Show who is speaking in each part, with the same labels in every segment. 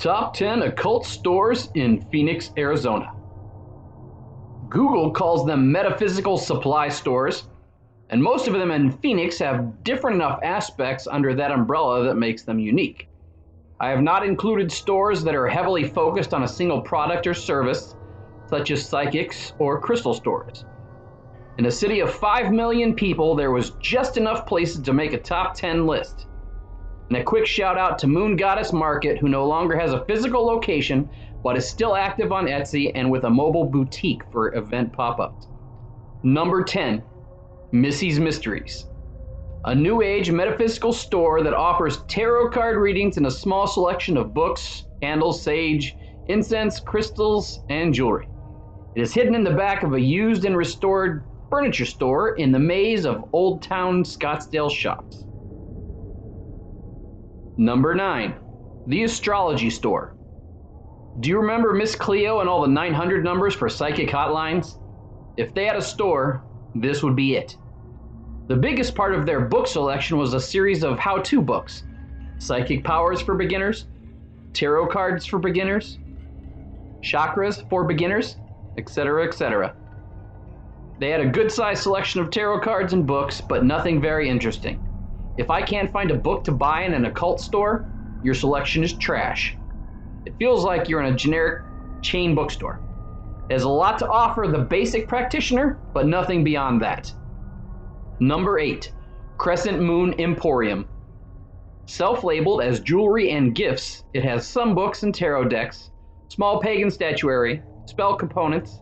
Speaker 1: Top 10 occult stores in Phoenix, Arizona. Google calls them metaphysical supply stores, and most of them in Phoenix have different enough aspects under that umbrella that makes them unique. I have not included stores that are heavily focused on a single product or service, such as psychics or crystal stores. In a city of 5 million people, there was just enough places to make a top 10 list. And a quick shout out to Moon Goddess Market, who no longer has a physical location, but is still active on Etsy and with a mobile boutique for event pop-ups. Number 10, Missy's Mysteries. A new age metaphysical store that offers tarot card readings and a small selection of books, candles, sage, incense, crystals, and jewelry. It is hidden in the back of a used and restored furniture store in the maze of Old Town Scottsdale shops. Number 9, the Astrology Store. Do you remember Miss Cleo and all the 900 numbers for psychic hotlines? If they had a store, this would be it. The biggest part of their book selection was a series of how-to books. Psychic powers for beginners, tarot cards for beginners, chakras for beginners, etc., etc. They had a good-sized selection of tarot cards and books, but nothing very interesting. If I can't find a book to buy in an occult store, your selection is trash. It feels like you're in a generic chain bookstore. It has a lot to offer the basic practitioner, but nothing beyond that. Number 8, Crescent Moon Emporium. Self-labeled as jewelry and gifts, it has some books and tarot decks, small pagan statuary, spell components,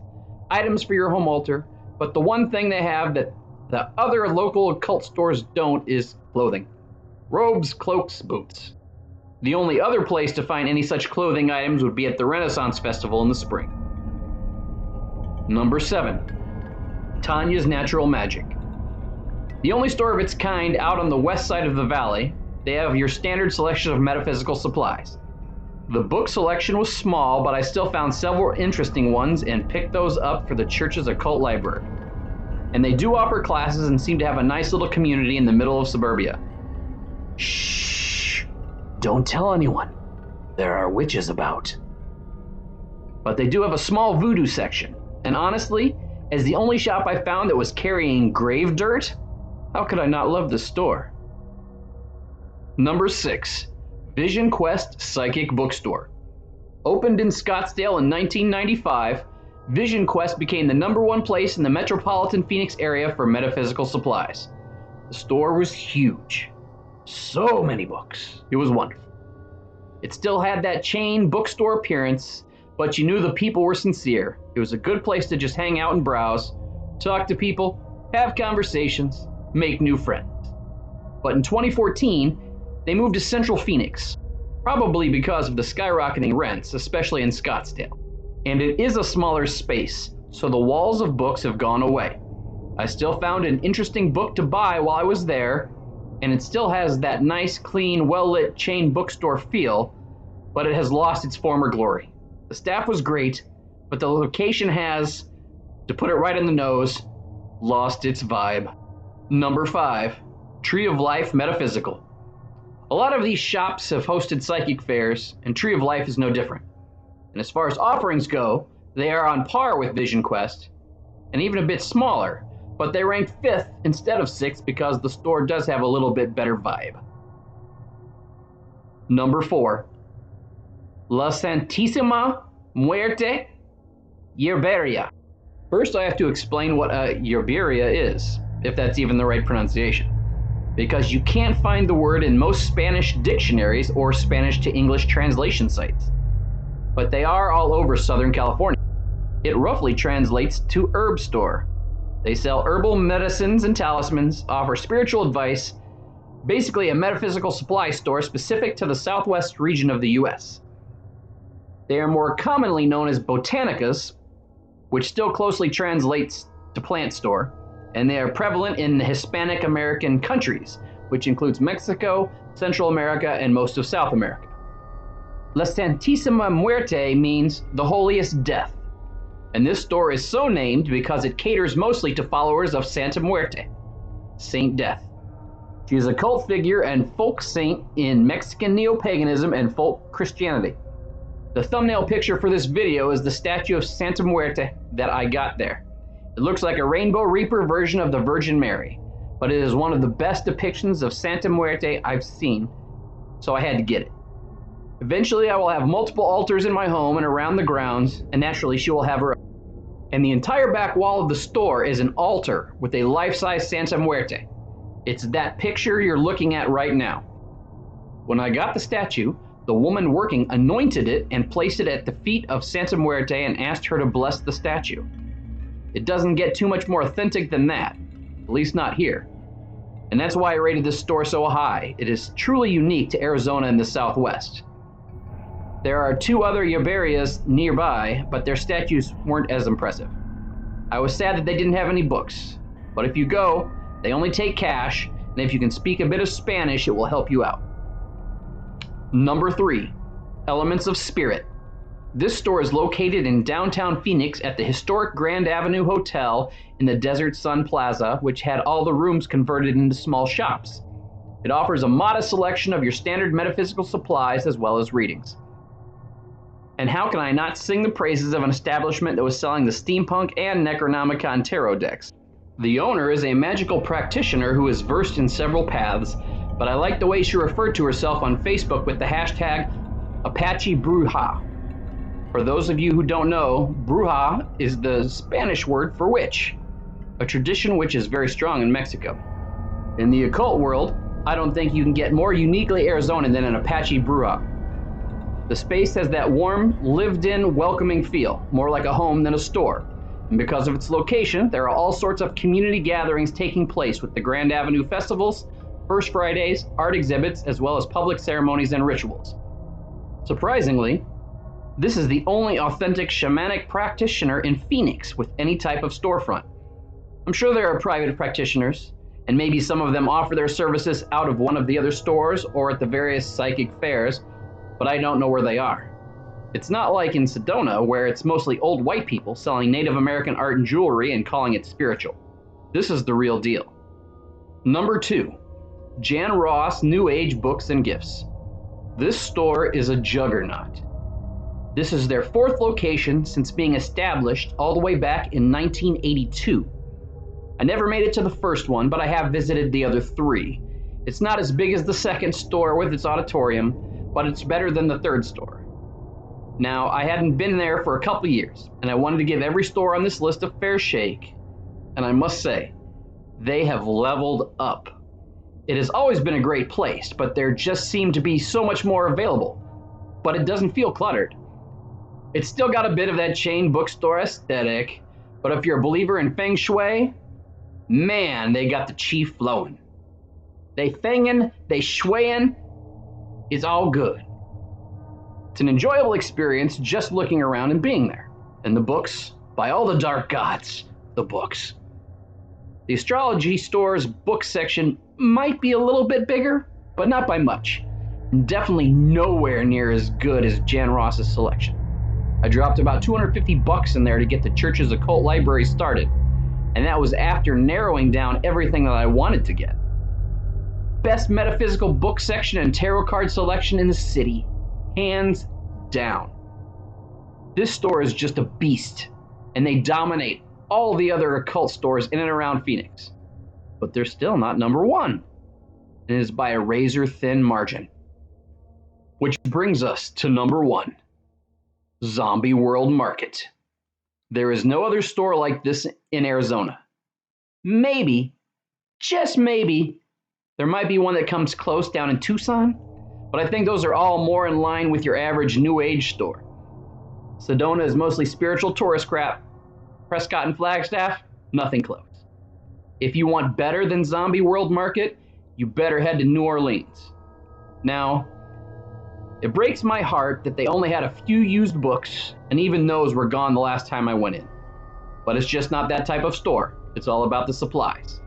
Speaker 1: items for your home altar, but the one thing they have that the other local occult stores don't is clothing. Robes, cloaks, boots. The only other place to find any such clothing items would be at the Renaissance Festival in the spring. Number 7, Tanja's Natural Magic. The only store of its kind out on the west side of the valley, they have your standard selection of metaphysical supplies. The book selection was small, but I still found several interesting ones and picked those up for the church's occult library. And they do offer classes and seem to have a nice little community in the middle of suburbia. Shh! Don't tell anyone. There are witches about. But they do have a small voodoo section, and honestly, as the only shop I found that was carrying grave dirt, how could I not love this store? Number 6, Vision Quest Psychic Bookstore. Opened in Scottsdale in 1995, Vision Quest became the #1 place in the metropolitan Phoenix area for metaphysical supplies. The store was huge. So many books. It was wonderful. It still had that chain bookstore appearance, but you knew the people were sincere. It was a good place to just hang out and browse, talk to people, have conversations, make new friends. But in 2014, they moved to Central Phoenix, probably because of the skyrocketing rents, especially in Scottsdale. And it is a smaller space, so the walls of books have gone away. I still found an interesting book to buy while I was there, and it still has that nice, clean, well-lit chain bookstore feel, but it has lost its former glory. The staff was great, but the location has, to put it right in the nose, lost its vibe. Number 5, Tree of Life Metaphysical. A lot of these shops have hosted psychic fairs, and Tree of Life is no different. And as far as offerings go, they are on par with Vision Quest, and even a bit smaller, but they rank 5th instead of 6th because the store does have a little bit better vibe. Number 4, La Santissima Muerte Yerberia. First, I have to explain what a yerberia is, if that's even the right pronunciation, because you can't find the word in most Spanish dictionaries or Spanish to English translation sites. But they are all over Southern California. It roughly translates to herb store. They sell herbal medicines and talismans, offer spiritual advice, basically a metaphysical supply store specific to the southwest region of the US. They are more commonly known as botanicas, which still closely translates to plant store, and they are prevalent in the Hispanic American countries, which includes Mexico, Central America, and most of South America. La Santissima Muerte means the holiest death, and this store is so named because it caters mostly to followers of Sante Muerte, Saint Death. She is a cult figure and folk saint in Mexican neo-paganism and folk Christianity. The thumbnail picture for this video is the statue of Sante Muerte that I got there. It looks like a Rainbow Reaper version of the Virgin Mary, but it is one of the best depictions of Sante Muerte I've seen, so I had to get it. Eventually I will have multiple altars in my home and around the grounds, and naturally she will have her own. And the entire back wall of the store is an altar with a life-size Sante Muerte. It's that picture you're looking at right now. When I got the statue, the woman working anointed it and placed it at the feet of Sante Muerte and asked her to bless the statue. It doesn't get too much more authentic than that, at least not here. And that's why I rated this store so high. It is truly unique to Arizona in the Southwest. There are 2 other Yaberias nearby, but their statues weren't as impressive. I was sad that they didn't have any books, but if you go, they only take cash, and if you can speak a bit of Spanish, it will help you out. Number 3, Elements of Spirit. This store is located in downtown Phoenix at the historic Grand Avenue Hotel in the Desert Sun Plaza, which had all the rooms converted into small shops. It offers a modest selection of your standard metaphysical supplies as well as readings. And how can I not sing the praises of an establishment that was selling the Steampunk and Necronomicon tarot decks? The owner is a magical practitioner who is versed in several paths, but I like the way she referred to herself on Facebook with the hashtag Apache Bruja. For those of you who don't know, Bruja is the Spanish word for witch, a tradition which is very strong in Mexico. In the occult world, I don't think you can get more uniquely Arizonan than an Apache Bruja. The space has that warm, lived-in, welcoming feel, more like a home than a store. And because of its location, there are all sorts of community gatherings taking place with the Grand Avenue festivals, First Fridays, art exhibits, as well as public ceremonies and rituals. Surprisingly, this is the only authentic shamanic practitioner in Phoenix with any type of storefront. I'm sure there are private practitioners, and maybe some of them offer their services out of one of the other stores or at the various psychic fairs, but I don't know where they are. It's not like in Sedona, where it's mostly old white people selling Native American art and jewelry and calling it spiritual. This is the real deal. Number 2, Jan Ross New Age Books and Gifts. This store is a juggernaut. This is their 4th location since being established all the way back in 1982. I never made it to the first one, but I have visited the other 3. It's not as big as the second store with its auditorium, but it's better than the 3rd store. Now, I hadn't been there for a couple years, and I wanted to give every store on this list a fair shake, and I must say, they have leveled up. It has always been a great place, but there just seemed to be so much more available, but it doesn't feel cluttered. It's still got a bit of that chain bookstore aesthetic, but if you're a believer in Feng Shui, man, they got the chi flowing. They fengin', they shuiyin', it's all good. It's an enjoyable experience just looking around and being there. And the books, by all the dark gods, the books. The Astrology Store's book section might be a little bit bigger, but not by much. And definitely nowhere near as good as Jan Ross's selection. I dropped about $250 in there to get the church's occult library started, and that was after narrowing down everything that I wanted to get. Best metaphysical book section and tarot card selection in the city, hands down. This store is just a beast, and they dominate all the other occult stores in and around Phoenix. But they're still not number 1, and it is by a razor-thin margin. Which brings us to number 1, Zombie World Market. There is no other store like this in Arizona. Maybe, just maybe, there might be one that comes close down in Tucson, but I think those are all more in line with your average New Age store. Sedona is mostly spiritual tourist crap. Prescott and Flagstaff, nothing close. If you want better than Zombie World Market, you better head to New Orleans. Now, it breaks my heart that they only had a few used books, and even those were gone the last time I went in. But it's just not that type of store. It's all about the supplies.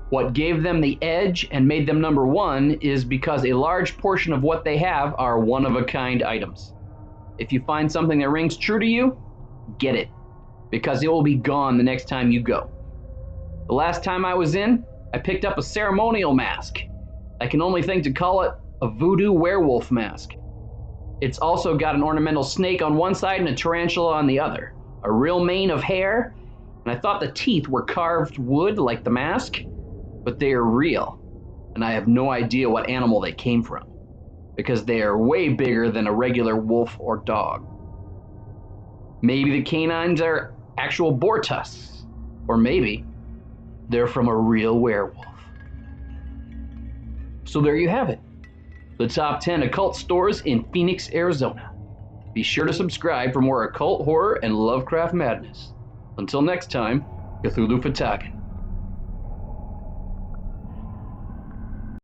Speaker 1: What gave them the edge and made them number 1 is because a large portion of what they have are one-of-a-kind items. If you find something that rings true to you, get it, because it will be gone the next time you go. The last time I was in, I picked up a ceremonial mask. I can only think to call it a voodoo werewolf mask. It's also got an ornamental snake on one side and a tarantula on the other. A real mane of hair, and I thought the teeth were carved wood like the mask, but they are real, and I have no idea what animal they came from, because they are way bigger than a regular wolf or dog. Maybe the canines are actual boar tusks, or maybe they're from a real werewolf. So there you have it. The top 10 occult stores in Phoenix, Arizona. Be sure to subscribe for more occult horror and Lovecraft madness. Until next time, Cthulhu Fatagan.